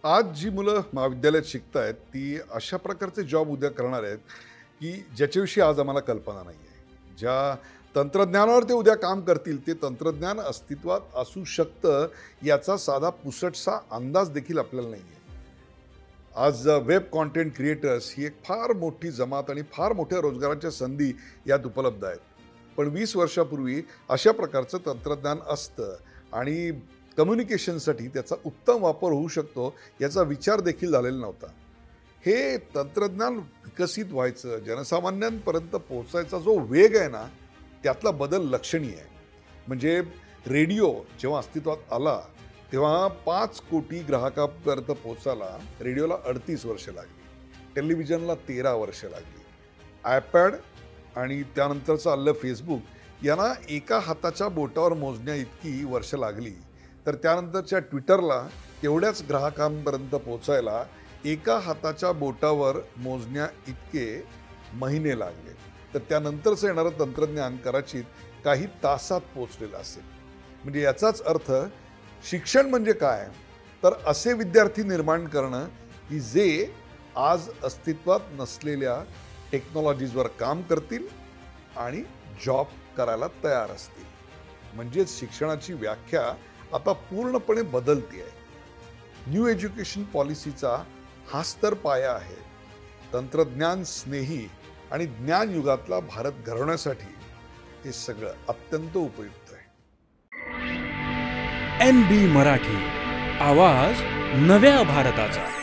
आज जी मुलं महाविद्यालयात शिकतायत, ती अशा प्रकारचे जॉब उद्या करणार आहेत, की ज्याच्याविषयी आज आम्हाला कल्पना नाही आहे. ज्या तंत्रज्ञानावर ते उद्या काम करतील, ते तंत्रज्ञान अस्तित्वात असू शकतं, याचा साधा पुसटसा अंदाज देखील आपल्याला नाही आहे. आज वेब कंटेंट क्रिएटर्स ही एक फार मोठी जमात आणि फार मोठ्या रोजगाराच्या संधी यात उपलब्ध आहेत. पण 20 वर्षापूर्वी अशा प्रकारचं तंत्रज्ञान असतं आणि कम्युनिकेशनसाठी त्याचा उत्तम वापर होऊ शकतो याचा विचार देखील झालेला नव्हता. हे तंत्रज्ञान विकसित व्हायचं, जनसामान्यांपर्यंत पोहोचायचा जो वेग आहे ना, त्यातला बदल लक्षणीय आहे. म्हणजे रेडिओ जेव्हा अस्तित्वात आला, तेव्हा 5 कोटी ग्राहकापर्यंत पोहोचायला रेडिओला 38 वर्ष लागली. टेलिव्हिजनला 13 वर्ष लागली. आयपॅड आणि त्यानंतरचं आलं फेसबुक यांना एका हाताच्या बोटावर मोजण्या इतकी वर्ष लागली. तर त्यानंतरच्या ट्विटरला तेवढ्याच ग्राहकांपर्यंत पोहोचायला एका हाताच्या बोटावर मोजण्या इतके महिने लागले. तर त्यानंतरचं येणारं तंत्रज्ञान कदाचित काही तासात पोहोचलेलं असेल. म्हणजे याचाच अर्थ शिक्षण म्हणजे काय, तर असे विद्यार्थी निर्माण करणं की जे आज अस्तित्वात नसलेल्या टेक्नॉलॉजीजवर काम करतील आणि जॉब करायला तयार असतील. म्हणजेच शिक्षणाची व्याख्या आता पूर्णपणे बदलते आहे. न्यू एज्युकेशन पॉलिसीचा हाच तर पाया आहे. तंत्रज्ञान स्नेही आणि ज्ञान युगातला भारत घडवण्यासाठी हे सगळं अत्यंत उपयुक्त आहे. NB मराठी, आवाज नव्या भारताचा.